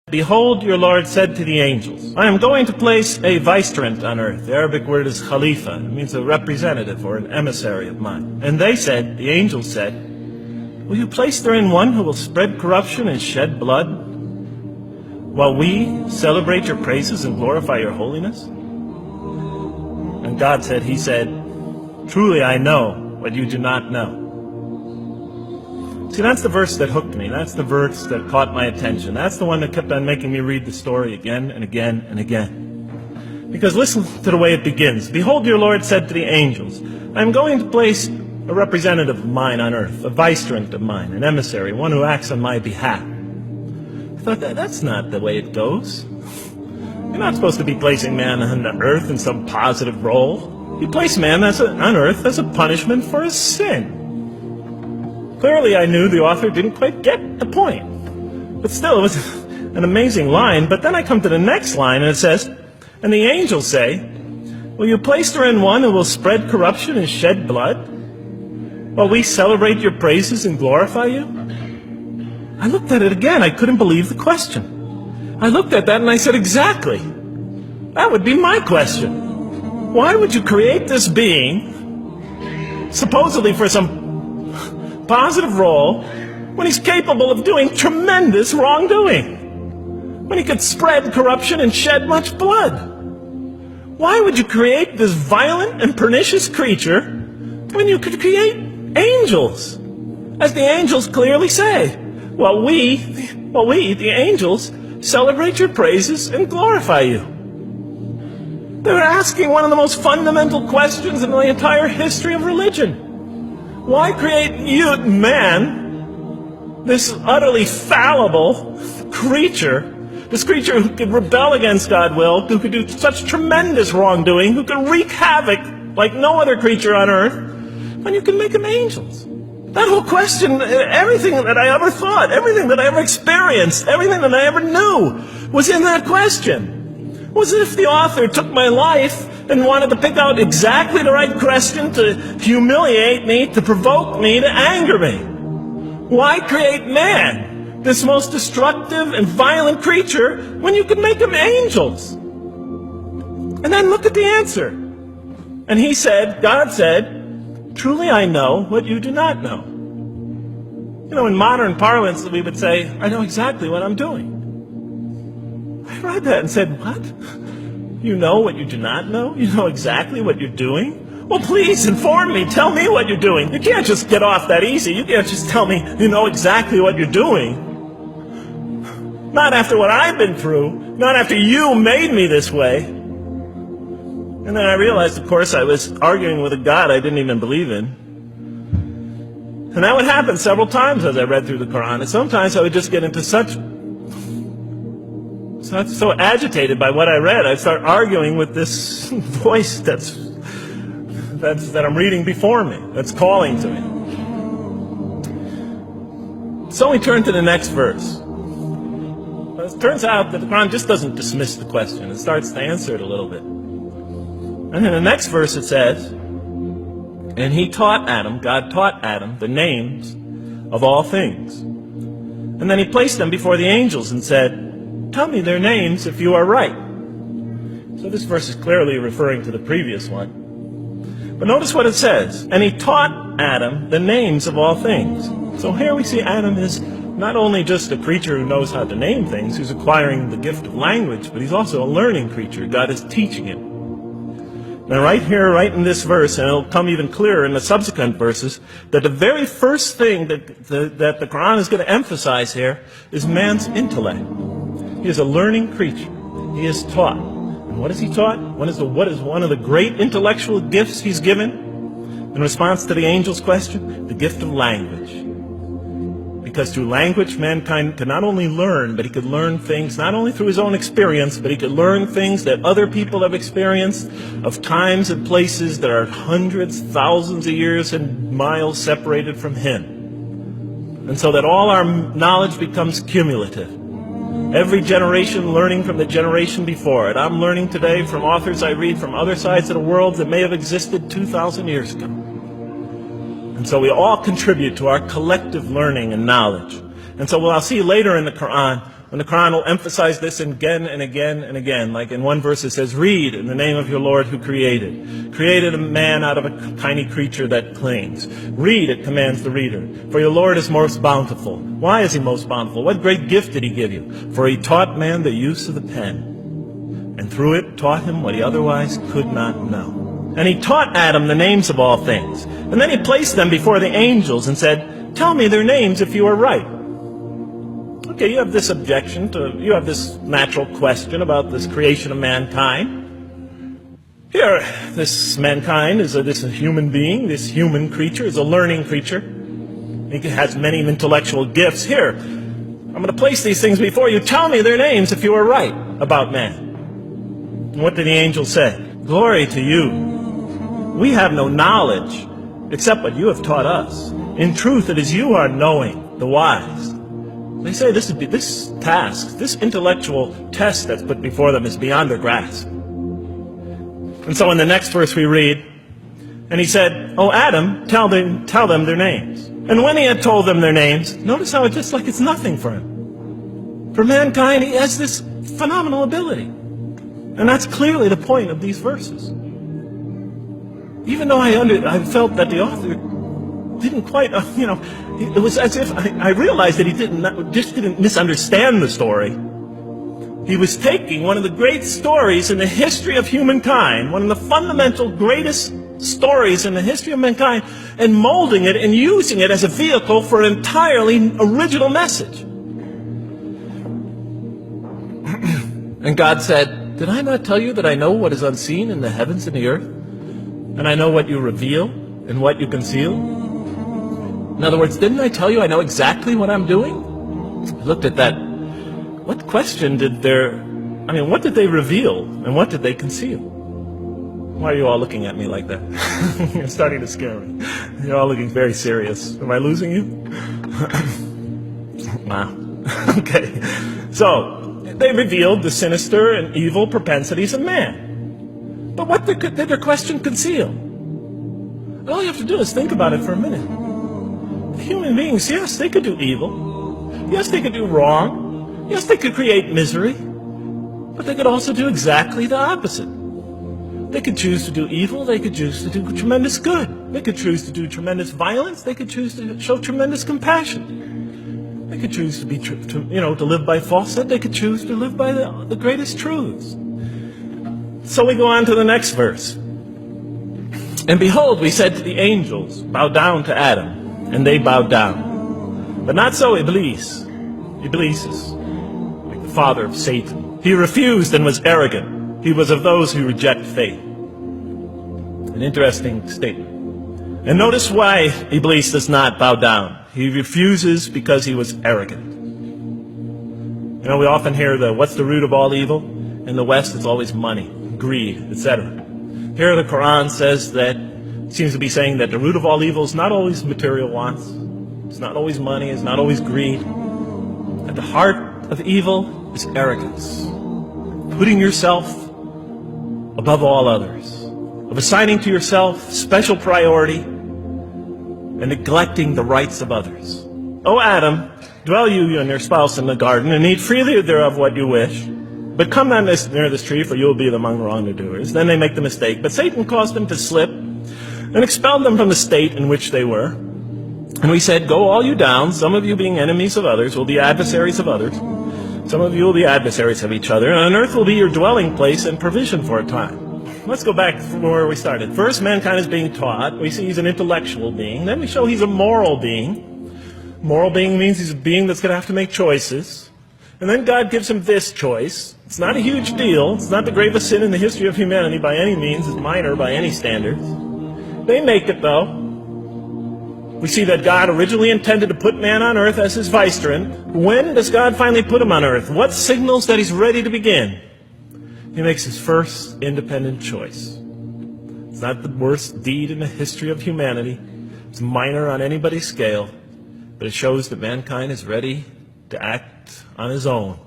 Behold, your Lord said to the angels, I am going to place a vicegerent on earth. The Arabic word is khalifa. It means a representative or an emissary of mine. And they said, the angels said, will you place therein one who will spread corruption and shed blood, while we celebrate your praises and glorify your holiness? And God said, he said, truly I know what you do not know. See, that's the verse that hooked me. That's the verse that caught my attention. That's the one that kept on making me read the story again and again and again. Because listen to the way it begins. Behold, your Lord said to the angels, I am going to place a representative of mine on earth, a vicegerent of mine, an emissary, one who acts on my behalf. I thought, that's not the way it goes. You're not supposed to be placing man on the earth in some positive role. You place man on earth as a punishment for his sin. Clearly, I knew the author didn't quite get the point. But still, it was an amazing line. But then I come to the next line, and it says, and the angels say, will you place therein one who will spread corruption and shed blood, while we celebrate your praises and glorify you? I looked at it again. I couldn't believe the question. I looked at that and I said, exactly. That would be my question. Why would you create this being, supposedly for some positive role, when he's capable of doing tremendous wrongdoing? When he could spread corruption and shed much blood? Why would you create this violent and pernicious creature when you could create angels? As the angels clearly say, well, we, the angels, celebrate your praises and glorify you. They're asking one of the most fundamental questions in the entire history of religion. Why create you, man, this utterly fallible creature, this creature who could rebel against God's will, who could do such tremendous wrongdoing, who can wreak havoc like no other creature on earth, when you can make them angels? That whole question, everything that I ever thought, everything that I ever experienced, everything that I ever knew was in that question. It was as if the author took my life and wanted to pick out exactly the right question to humiliate me, to provoke me, to anger me. Why create man, this most destructive and violent creature, when you can make them angels? And then look at the answer. And he said, God said, truly I know what you do not know. You know, in modern parlance, we would say, I know exactly what I'm doing. I read that and said, what? You know what you do not know? You know exactly what you're doing? Well, please inform me. Tell me what you're doing. You can't just get off that easy. You can't just tell me you know exactly what you're doing. Not after what I've been through. Not after you made me this way. And then I realized, of course, I was arguing with a God I didn't even believe in. And that would happen several times as I read through the Quran. And sometimes I would just get into so agitated by what I read, I'd start arguing with this voice that I'm reading before me, that's calling to me. So we turn to the next verse. It turns out that the Quran just doesn't dismiss the question. It starts to answer it a little bit. And in the next verse it says, and he taught Adam, God taught Adam, the names of all things. And then he placed them before the angels and said, tell me their names if you are right. So this verse is clearly referring to the previous one. But notice what it says. And he taught Adam the names of all things. So here we see Adam is not only just a creature who knows how to name things, who's acquiring the gift of language, but he's also a learning creature. God is teaching him. Now right here, right in this verse, and it'll come even clearer in the subsequent verses, that the very first thing that the Quran is going to emphasize here is man's intellect. He is a learning creature. He is taught. And what is he taught? What is one of the great intellectual gifts he's given in response to the angel's question? The gift of language. Because through language, mankind can not only learn, but he could learn things not only through his own experience, but he could learn things that other people have experienced of times and places that are hundreds, thousands of years and miles separated from him. And so that all our knowledge becomes cumulative. Every generation learning from the generation before it. I'm learning today from authors I read from other sides of the world that may have existed 2,000 years ago. And so we all contribute to our collective learning and knowledge. And so what I'll see later in the Quran, And the Quran will emphasize this again and again and again. Like in one verse it says, read in the name of your Lord who created a man out of a tiny creature that clings. Read, it commands the reader. For your Lord is most bountiful. Why is he most bountiful? What great gift did he give you? For he taught man the use of the pen, and through it taught him what he otherwise could not know. And he taught Adam the names of all things. And then he placed them before the angels and said, tell me their names if you are right. Okay, you have this you have this natural question about this creation of mankind. Here, this mankind is this human being, this human creature is a learning creature. He has many intellectual gifts. Here, I'm going to place these things before you. Tell me their names if you are right about man. And what did the angel say? Glory to you. We have no knowledge except what you have taught us. In truth, it is you who are knowing, the wise. They say this task, this intellectual test that's put before them is beyond their grasp. And so in the next verse we read, and he said, oh Adam, tell them their names. And when he had told them their names, notice how it's just like it's nothing for him. For mankind, he has this phenomenal ability. And that's clearly the point of these verses. Even though I felt that the author didn't quite, it was as if I realized that he didn't misunderstand the story. He was taking one of the great stories in the history of humankind, one of the fundamental greatest stories in the history of mankind, and molding it and using it as a vehicle for an entirely original message. And God said, did I not tell you that I know what is unseen in the heavens and the earth? And I know what you reveal and what you conceal? In other words, didn't I tell you I know exactly what I'm doing? I looked at that. What question what did they reveal and what did they conceal? Why are you all looking at me like that? You're starting to scare me. You're all looking very serious. Am I losing you? Wow. Okay. So, they revealed the sinister and evil propensities of man. But what did their question conceal? All you have to do is think about it for a minute. Human beings, yes, they could do evil. Yes, they could do wrong. Yes, they could create misery. But they could also do exactly the opposite. They could choose to do evil. They could choose to do tremendous good. They could choose to do tremendous violence. They could choose to show tremendous compassion. They could choose to live by falsehood. They could choose to live by the greatest truths. So we go on to the next verse. And behold, we said to the angels, bow down to Adam. And they bowed down. But not so Iblis. Iblis is like the father of Satan. He refused and was arrogant. He was of those who reject faith. An interesting statement. And notice why Iblis does not bow down. He refuses because he was arrogant. We often hear what's the root of all evil? In the West, it's always money, greed, etc. Here the Quran says that seems to be saying that the root of all evil is not always material wants. It's not always money. It's not always greed. At the heart of evil is arrogance. Putting yourself above all others. Of assigning to yourself special priority and neglecting the rights of others. O Adam, dwell you and your spouse in the garden and eat freely thereof what you wish. But come not near this tree, for you will be among wrongdoers. Then they make the mistake. But Satan caused them to slip and expelled them from the state in which they were. And we said, go all you down, some of you being enemies of others will be adversaries of others. Some of you will be adversaries of each other, and on earth will be your dwelling place and provision for a time. Let's go back from where we started. First, mankind is being taught. We see he's an intellectual being. Then we show he's a moral being. Moral being means he's a being that's going to have to make choices. And then God gives him this choice. It's not a huge deal. It's not the gravest sin in the history of humanity by any means. It's minor by any standards. They make it, though. We see that God originally intended to put man on earth as his vicegerent. When does God finally put him on earth? What signals that he's ready to begin? He makes his first independent choice. It's not the worst deed in the history of humanity. It's minor on anybody's scale. But it shows that mankind is ready to act on his own.